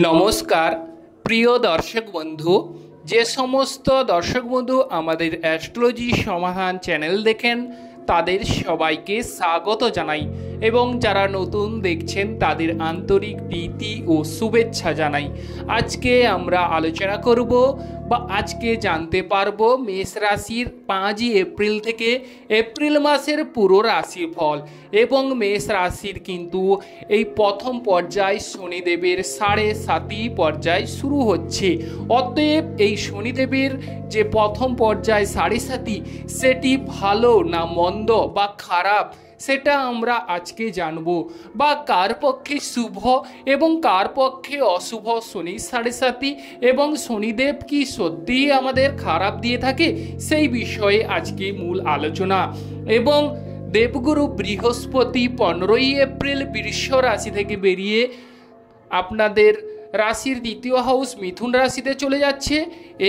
নমস্কার প্রিয় দর্শক বন্ধু, যে সমস্ত দর্শক বন্ধু আমাদের অ্যাস্ট্রোলজি সমাধান চ্যানেল দেখেন তাদের সবাইকে স্বাগত জানাই এবং যারা নতুন দেখছেন তাদের আন্তরিক প্রীতি ও শুভেচ্ছা জানাই। আজকে আমরা আলোচনা করব বা আজকে জানতে পারবো মেষ রাশির 5 এপ্রিল থেকে এপ্রিল মাসের পুরো রাশিফল এবং মেষ রাশির কিন্তু এই প্রথম পর্যায় শনিদেবের 7.5 পর্যায় শুরু হচ্ছে। অতএব এই শনিদেবের যে প্রথম পর্যায় 7.5 সেটি ভালো না মন্দ বা খারাপ সেটা আমরা আজকে জানব, বা কার পক্ষে শুভ এবং কার পক্ষে অশুভ শনি 7.5 এবং শনিদেব কি সত্যিই আমাদের খারাপ দিয়ে থাকে সেই বিষয়ে আজকে মূল আলোচনা। এবং দেবগুরু বৃহস্পতি 15 এপ্রিল বৃষ রাশি থেকে বেরিয়ে আপনাদের রাশির দ্বিতীয় হাউস মিথুন রাশিতে চলে যাচ্ছে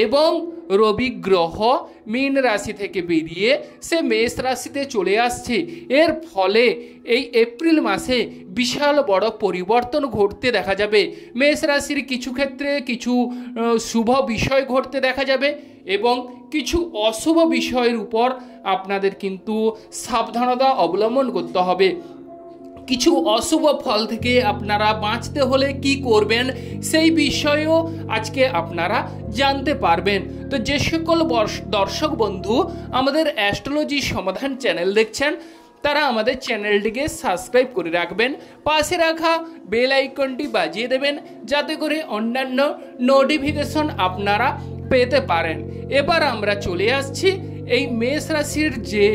এবং রবি গ্রহ মীন রাশি থেকে বেরিয়ে সে মেষ রাশিতে চলে আসছে। এর ফলে এই এপ্রিল মাসে বিশাল বড় পরিবর্তন ঘটতে দেখা যাবে। মেষ রাশির কিছু ক্ষেত্রে কিছু শুভ বিষয় ঘটতে দেখা যাবে এবং কিছু অশুভ বিষয়ের উপর আপনাদের কিন্তু সাবধানতা অবলম্বন করতে হবে। কিছু অশুভ ফল থেকে আপনারা বাঁচতে হলে কি করবেন সেই বিষয়েও আজকে আপনারা জানতে পারবেন। তো যে সকল দর্শক বন্ধু আমাদের অ্যাস্ট্রোলজি সমাধান চ্যানেল দেখছেন তারা আমাদের চ্যানেলটিকে সাবস্ক্রাইব করে রাখবেন, পাশে রাখা বেল আইকনটি বাজিয়ে দেবেন যাতে করে অন্যান্য নোটিফিকেশন আপনারা পেতে পারেন। এবার আমরা চলে আসছি এই মেষ রাশির যে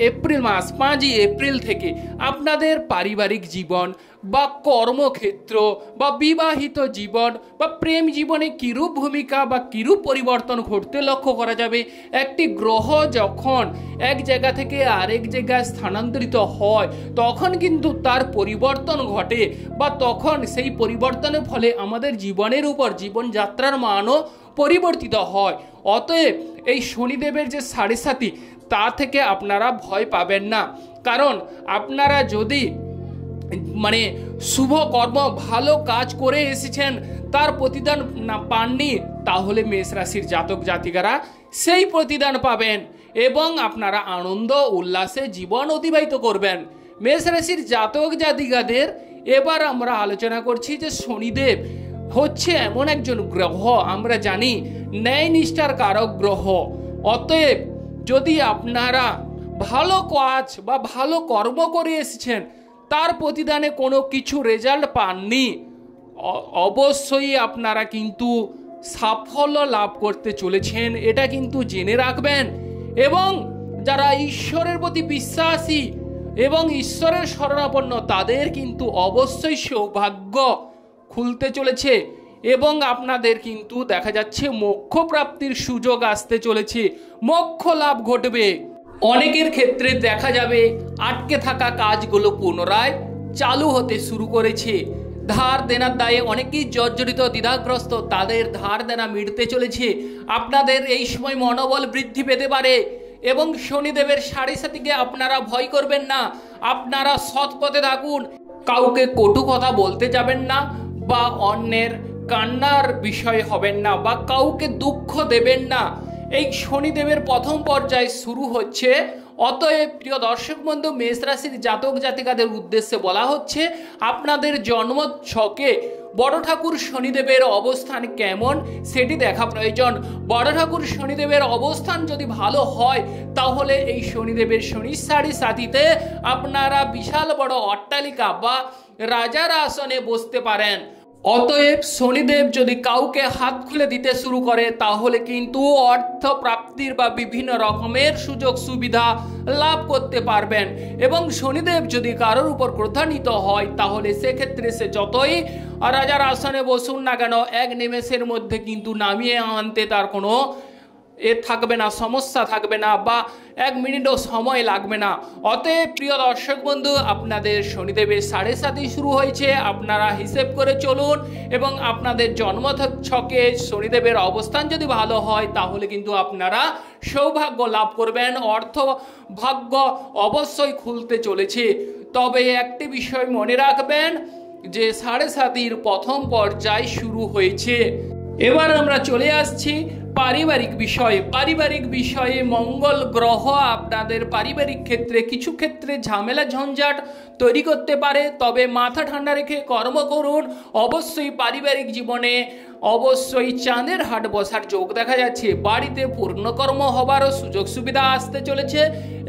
এপ্রিল মাস 5 এপ্রিল থেকে আপনাদের পারিবারিক জীবন বা কর্মক্ষেত্র বা বিবাহিত জীবন বা প্রেম জীবনে কিরূপ ভূমিকা বা কিরূপ পরিবর্তন ঘটতে লক্ষ্য করা যাবে। একটি গ্রহ যখন এক জায়গা থেকে আরেক জায়গায় স্থানান্তরিত হয় তখন কিন্তু তার পরিবর্তন ঘটে বা তখন সেই পরিবর্তনের ফলে আমাদের জীবনের উপর জীবনযাত্রার মানও পরিবর্তিত হয়। অতএব এই শনিদেবের যে 7.5 তা থেকে আপনারা ভয় পাবেন না, কারণ আপনারা যদি শুভ কর্ম ভালো কাজ করে এসেছেন তার প্রতিদান না পাননি তাহলে মেষ রাশির জাতক জাতিকারা সেই প্রতিদান পাবেন এবং আপনারা আনন্দ উল্লাসে জীবন অতিবাহিত করবেন। মেষ রাশির জাতক জাতিকাদের এবার আমরা আলোচনা করছি যে শনিদেব হচ্ছে এমন একজন গ্রহ, আমরা জানি ন্যায় নিষ্ঠার কারক গ্রহ। অতএব যদি আপনারা ভালো কাজ বা ভালো কর্ম করে এসেছেন তার প্রতিদানে কোনো কিছু রেজাল্ট পাননি, অবশ্যই আপনারা কিন্তু সাফল্য লাভ করতে চলেছেন, এটা কিন্তু জেনে রাখবেন। এবং যারা ঈশ্বরের প্রতি বিশ্বাসী এবং ঈশ্বরের শরণাপন্ন তাদের কিন্তু অবশ্যই সৌভাগ্য খুলতে চলেছে এবং আপনাদের কিন্তু দেখা যাচ্ছে মোক্ষ প্রাপ্তির সুযোগ আসতে চলেছে, মোক্ষ লাভ ঘটবে। অনেকের ক্ষেত্রে দেখা যাবে আটকে থাকা কাজগুলো পুনরায় চালু হতে শুরু করেছে। ধার দেনার দায়ে অনেকেই জর্জরিত দ্বিধাগ্রস্ত, তাদের ধার দেনা মিটতে চলেছে। আপনাদের এই সময় মনোবল বৃদ্ধি পেতে পারে এবং শনিদেবের 7.5 আপনারা ভয় করবেন না, আপনারা সৎ পথে থাকুন, কাউকে কটু কথা বলতে যাবেন না বা অন্যের কান্নার বিষয় হবেন না বা কাউকে দুঃখ দেবেন না। এই শনিদেবের প্রথম পর্যায় শুরু হচ্ছে। অতএব প্রিয় দর্শক বন্ধু, মেষ রাশির জাতক জাতিকাদের উদ্দেশ্যে বলা হচ্ছে আপনাদের জন্ম ছকে বড় ঠাকুর শনিদেবের অবস্থান কেমন সেটি দেখা প্রয়োজন। বড় ঠাকুর শনিদেবের অবস্থান যদি ভালো হয় তাহলে এই শনিদেবের শনি 7.5 আপনারা বিশাল বড় অট্টালিকা বা রাজার আসনে বসতে পারেন। অতএব শনিদেব যদি কাউকে হাত খুলে দিতে শুরু করে তাহলে কিন্তু অর্থ প্রাপ্তির বা বিভিন্ন রকমের সুযোগ সুবিধা লাভ করতে পারবেন। এবং শনিদেব যদি কারোর উপর ক্রোধান্বিত হয় তাহলে সেক্ষেত্রে সে যতই রাজার আসনে বসুন না কেন এক নিমেষের মধ্যে কিন্তু নামিয়ে আনতে তার কোনো থাকবে না, সমস্যা থাকবে না বা 1 মিনিটও সময় লাগবে না। অতএব প্রিয় দর্শক বন্ধু, আপনাদের শনিদেবের 7.5 শুরু হয়েছে, আপনারা হিসেব করে চলুন এবং আপনাদের জন্ম ছকে শনিদেবের অবস্থান যদি ভালো হয় তাহলে কিন্তু আপনারা সৌভাগ্য লাভ করবেন, অর্থ ভাগ্য অবশ্যই খুলতে চলেছে। তবে একটি বিষয় মনে রাখবেন, যে 7.5 প্রথম পর্যায় শুরু হয়েছে। এবার আমরা চলে আসছি পারিবারিক বিষয়ে। মঙ্গল গ্রহ আপনাদের পারিবারিক ক্ষেত্রে কিছু ক্ষেত্রে ঝামেলা ঝঞ্ঝাট তৈরি করতে পারে, তবে মাথা ঠান্ডা রেখে কর্ম করুন। অবশ্যই পারিবারিক জীবনে অবশ্যই চাঁদের হাট বসার যোগ দেখা যাচ্ছে। বাড়িতে পূর্ণকর্ম হবারও সুযোগ সুবিধা আসতে চলেছে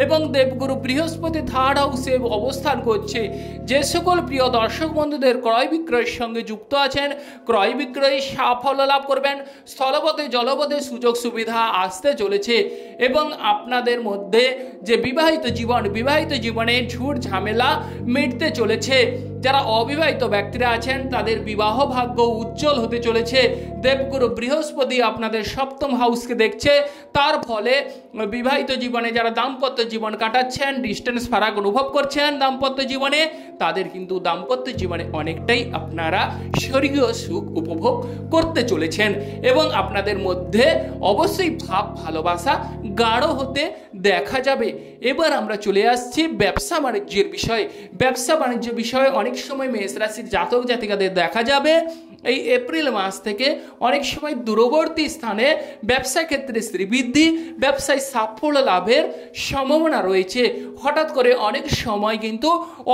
এবং দেবগুরু বৃহস্পতি 3rd হাউসে অবস্থান করছে। যে সকল প্রিয় দর্শক বন্ধুদের ক্রয় বিক্রয়ের সঙ্গে যুক্ত আছেন, ক্রয় বিক্রয়ে সাফল্য লাভ করবেন। স্থলপথে জলপথে সুযোগ সুবিধা আসতে চলেছে এবং আপনাদের মধ্যে যে বিবাহিত জীবনে ঝুট ঝামেলা মিটতে চলেছে। যারা অবিবাহিত ব্যক্তিরা আছেন তাদের বিবাহ ভাগ্য উজ্জ্বল হতে চলেছে। দেবগুরু বৃহস্পতি আপনাদের 7ম হাউসকে দেখছে, তার ফলে বিবাহিত জীবনে যারা দাম্পত্য জীবন কাটাচ্ছেন, ডিস্টেন্স ফারাক অনুভব করছেন দাম্পত্য জীবনে, তাদের কিন্তু দাম্পত্য জীবনে অনেকটাই আপনারা স্বর্গীয় সুখ উপভোগ করতে চলেছেন এবং আপনাদের মধ্যে অবশ্যই ভাব ভালোবাসা গাঢ় হতে দেখা যাবে। এবার আমরা চলে আসছি ব্যবসা বাণিজ্য বিষয়ে। অনেক সময় মেষ রাশির জাতক জাতিকাদের দেখা যাবে এই এপ্রিল মাস থেকে অনেক সময় দূরবর্তী স্থানে ব্যবসা ক্ষেত্রে শ্রীবৃদ্ধি, ব্যবসায় সাফল্য লাভের সম্ভাবনা রয়েছে। হঠাৎ করে অনেক সময় কিন্তু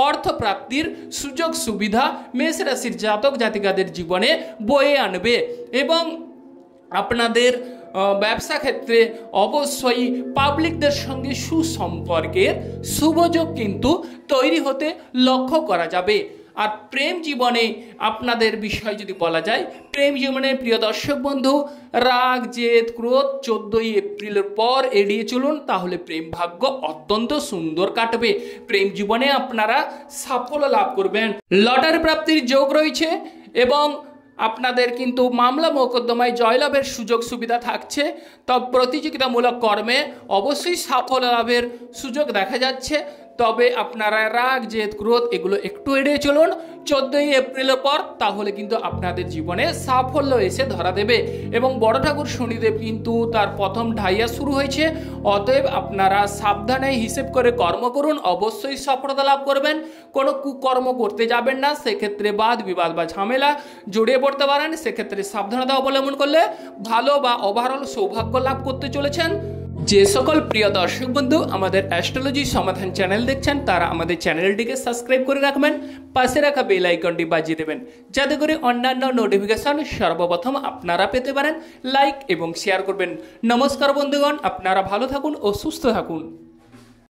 অর্থপ্রাপ্তির সুযোগ সুবিধা মেষ রাশির জাতক জাতিকাদের জীবনে বয়ে আনবে এবং আপনাদের ব্যবসা ক্ষেত্রে অবশ্যই পাবলিকদের সঙ্গে সুসম্পর্কের শুভযোগ কিন্তু তৈরি হতে লক্ষ্য করা যাবে। আর প্রেম জীবনে আপনাদের বিষয় যদি বলা যায়, প্রেম জীবনে প্রিয় দর্শক বন্ধু রাগ জেদ ক্রোধ 14ই এপ্রিলের পর এড়িয়ে চলুন, তাহলে প্রেম ভাগ্য অত্যন্ত সুন্দর কাটবে। প্রেম জীবনে আপনারা সাফল্য লাভ করবেন। লটারি প্রাপ্তির যোগ রয়েছে এবং আপনাদের কিন্তু মামলা মোকদ্দমায় জয়লাভের সুযোগ সুবিধা থাকছে। তবে প্রতিযোগিতামূলক কর্মে অবশ্যই সাফল্য লাভের সুযোগ দেখা যাচ্ছে। তবে আপনারা রাগ জেদ ক্রোধ এগুলো একটু এড়িয়ে চলুন 14ই এপ্রিলের পর, তাহলে কিন্তু আপনাদের জীবনে সাফল্য এসে ধরা দেবে। এবং বড় ঠাকুর শনিদেব কিন্তু তার প্রথম ঢাইয়া শুরু হয়েছে, অতএব আপনারা সাবধানে হিসেব করে কর্ম করুন, অবশ্যই সফলতা লাভ করবেন। কোনো কুকর্ম করতে যাবেন না, সেক্ষেত্রে বাদ বিবাদ বা ঝামেলা জড়িয়ে পড়তে পারেন। সেক্ষেত্রে সাবধানতা অবলম্বন করলে ভালো বা ওভারঅল সৌভাগ্য লাভ করতে চলেছেন। যে সকল প্রিয় দর্শক বন্ধু আমাদের অ্যাস্ট্রোলজি সমাধান চ্যানেল দেখছেন, তারা আমাদের চ্যানেলটিকে সাবস্ক্রাইব করে রাখবেন, পাশে রাখা বেল আইকনটি বাজিয়ে দেবেন, যাতে করে অন্যান্য নোটিফিকেশন সর্বপ্রথম আপনারা পেতে পারেন। লাইক এবং শেয়ার করবেন। নমস্কার বন্ধুগণ, আপনারা ভালো থাকুন ও সুস্থ থাকুন।